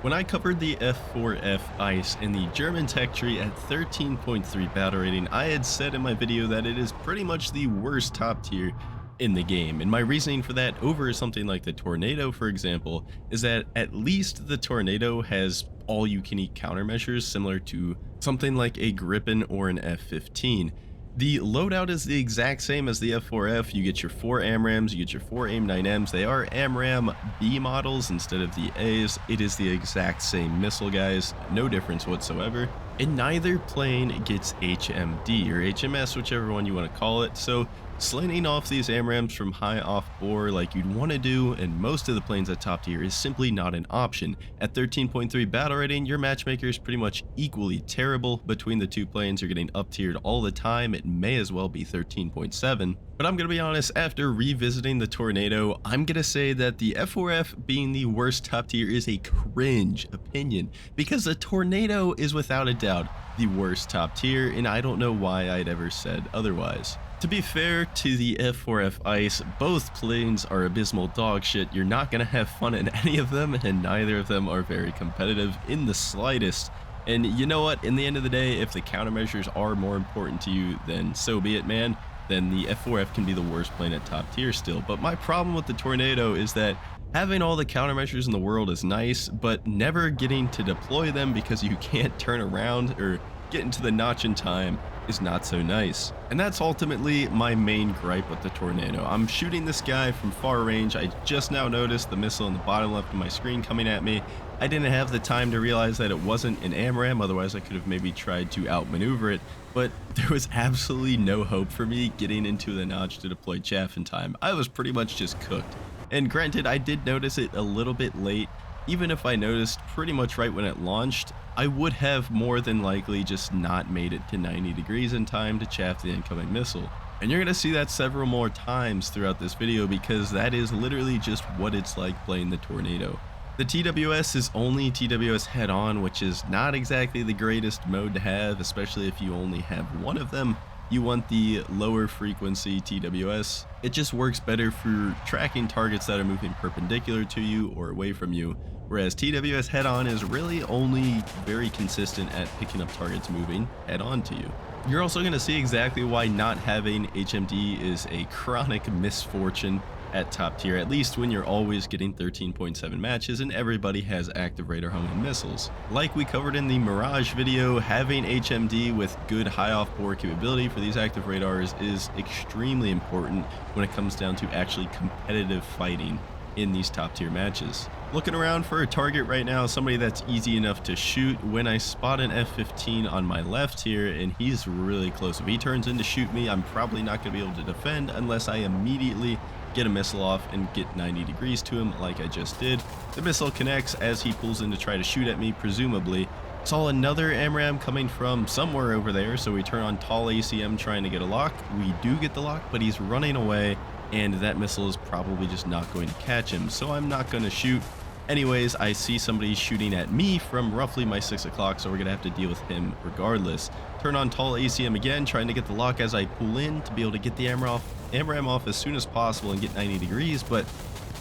When I covered the F4F ice in the German tech tree at 13.3 battle rating, I had said in my video that it is pretty much the worst top tier in the game. And my reasoning for that over something like the Tornado, for example, is that at least the Tornado has all you can eat countermeasures similar to something like a Gripen or an F-15. The loadout is the exact same as the F4F. You get your 4 AMRAMs, you get your 4 AIM-9Ms. They are AMRAM B models instead of the A's. It is the exact same missile, guys. No difference whatsoever. And neither plane gets HMD or HMS, whichever one you want to call it. So slinging off these AMRAMs from high off bore like you'd want to do in most of the planes at top tier is simply not an option. At 13.3 battle rating, your matchmaker is pretty much equally terrible between the two planes. You're getting up tiered all the time. It may as well be 13.7. But I'm going to be honest, after revisiting the Tornado, I'm going to say that the F4F being the worst top tier is a cringe opinion, because the Tornado is without a doubt the worst top tier, and I don't know why I'd ever said otherwise. To be fair to the F4F ice, both planes are abysmal dog shit. You're not going to have fun in any of them, and neither of them are very competitive in the slightest. And you know what? In the end of the day, if the countermeasures are more important to you, then so be it, man. Then the F4F can be the worst plane at top tier still. But my problem with the Tornado is that having all the countermeasures in the world is nice, but never getting to deploy them because you can't turn around or get into the notch in time is not so nice. And that's ultimately my main gripe with the Tornado. I'm shooting this guy from far range. I just now noticed the missile in the bottom left of my screen coming at me. I didn't have the time to realize that it wasn't an AMRAM, otherwise I could have maybe tried to outmaneuver it, but there was absolutely no hope for me getting into the notch to deploy chaff in time. I was pretty much just cooked. And granted, I did notice it a little bit late. Even if I noticed pretty much right when it launched, I would have more than likely just not made it to 90 degrees in time to chaff the incoming missile. And you're going to see that several more times throughout this video, because that is literally just what it's like playing the Tornado. The TWS is only TWS head-on, which is not exactly the greatest mode to have, especially if you only have one of them. You want the lower frequency TWS. It just works better for tracking targets that are moving perpendicular to you or away from you, whereas TWS head-on is really only very consistent at picking up targets moving head-on to you. You're also going to see exactly why not having HMD is a chronic misfortune at top tier, at least when you're always getting 13.7 matches and everybody has active radar homing missiles. Like we covered in the Mirage video, having HMD with good high off-bore capability for these active radars is extremely important when it comes down to actually competitive fighting in these top tier matches. Looking around for a target right now, somebody that's easy enough to shoot, when I spot an F-15 on my left here, and he's really close. If he turns in to shoot me, I'm probably not going to be able to defend unless I immediately get a missile off and get 90 degrees to him like I just did. The missile connects as he pulls in to try to shoot at me, presumably. Saw another AMRAM coming from somewhere over there, so we turn on tall ACM trying to get a lock. We do get the lock, but he's running away, and that missile is probably just not going to catch him, so I'm not going to shoot. Anyways, I see somebody shooting at me from roughly my 6 o'clock, so we're going to have to deal with him regardless. Turn on tall ACM again, trying to get the lock as I pull in to be able to get the AMRAM off as soon as possible and get 90 degrees, but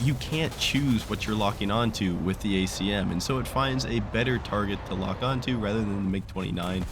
you can't choose what you're locking onto with the ACM, and so it finds a better target to lock onto rather than the MiG-29,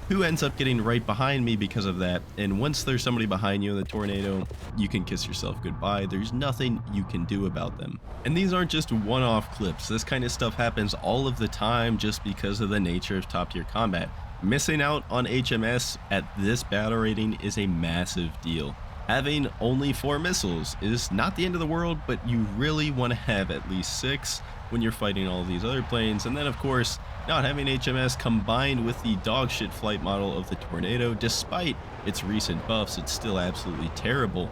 who ends up getting right behind me because of that. And once there's somebody behind you in the Tornado, you can kiss yourself goodbye. There's nothing you can do about them. And these aren't just one-off clips. This kind of stuff happens all of the time just because of the nature of top-tier combat. Missing out on HMS at this battle rating is a massive deal. Having only 4 missiles is not the end of the world, but you really want to have at least 6 when you're fighting all these other planes. And then of course, not having HMS combined with the dogshit flight model of the Tornado, despite its recent buffs, it's still absolutely terrible.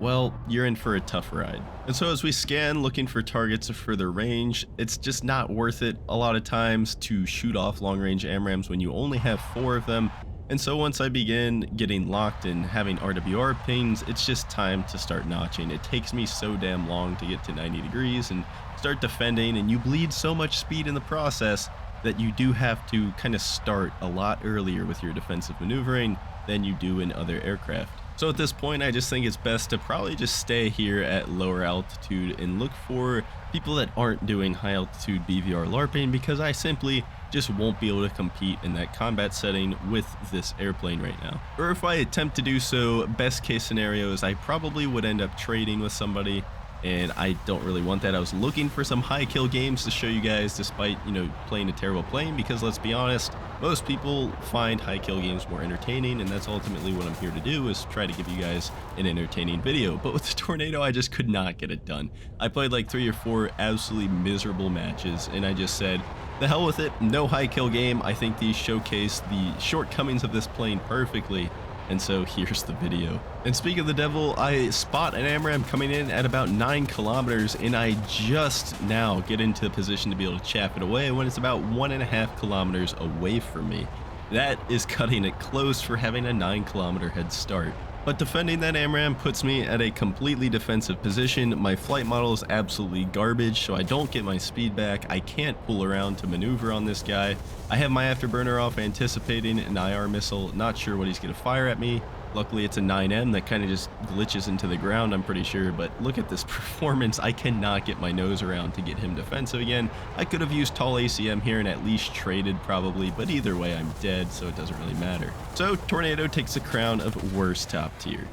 Well, you're in for a tough ride. And so as we scan looking for targets of further range, it's just not worth it a lot of times to shoot off long range AMRAMs when you only have 4 of them. And so once I begin getting locked and having RWR pings, it's just time to start notching. It takes me so damn long to get to 90 degrees and start defending, and you bleed so much speed in the process that you do have to kind of start a lot earlier with your defensive maneuvering than you do in other aircraft. So at this point, I just think it's best to probably just stay here at lower altitude and look for people that aren't doing high altitude BVR LARPing, because I simply just won't be able to compete in that combat setting with this airplane right now. Or if I attempt to do so, best case scenario is I probably would end up trading with somebody, and I don't really want that. I was looking for some high kill games to show you guys, despite, you know, playing a terrible plane, because let's be honest, most people find high kill games more entertaining, and that's ultimately what I'm here to do, is try to give you guys an entertaining video. But with the Tornado, I just could not get it done. I played like 3 or 4 absolutely miserable matches, and I just said, the hell with it, no high kill game. I think these showcase the shortcomings of this plane perfectly. And so here's the video. And speaking of the devil, I spot an AMRAAM coming in at about 9 kilometers, and I just now get into the position to be able to chaff it away when it's about 1.5 kilometers away from me. That is cutting it close for having a 9-kilometer head start. But defending that AMRAAM puts me at a completely defensive position. My flight model is absolutely garbage, so I don't get my speed back. I can't pull around to maneuver on this guy. I have my afterburner off, anticipating an IR missile, not sure what he's going to fire at me. Luckily, it's a 9M that kind of just glitches into the ground, I'm pretty sure. But look at this performance. I cannot get my nose around to get him defensive again. I could have used tall ACM here and at least traded probably, but either way, I'm dead, so it doesn't really matter. So Tornado takes the crown of worst top tier.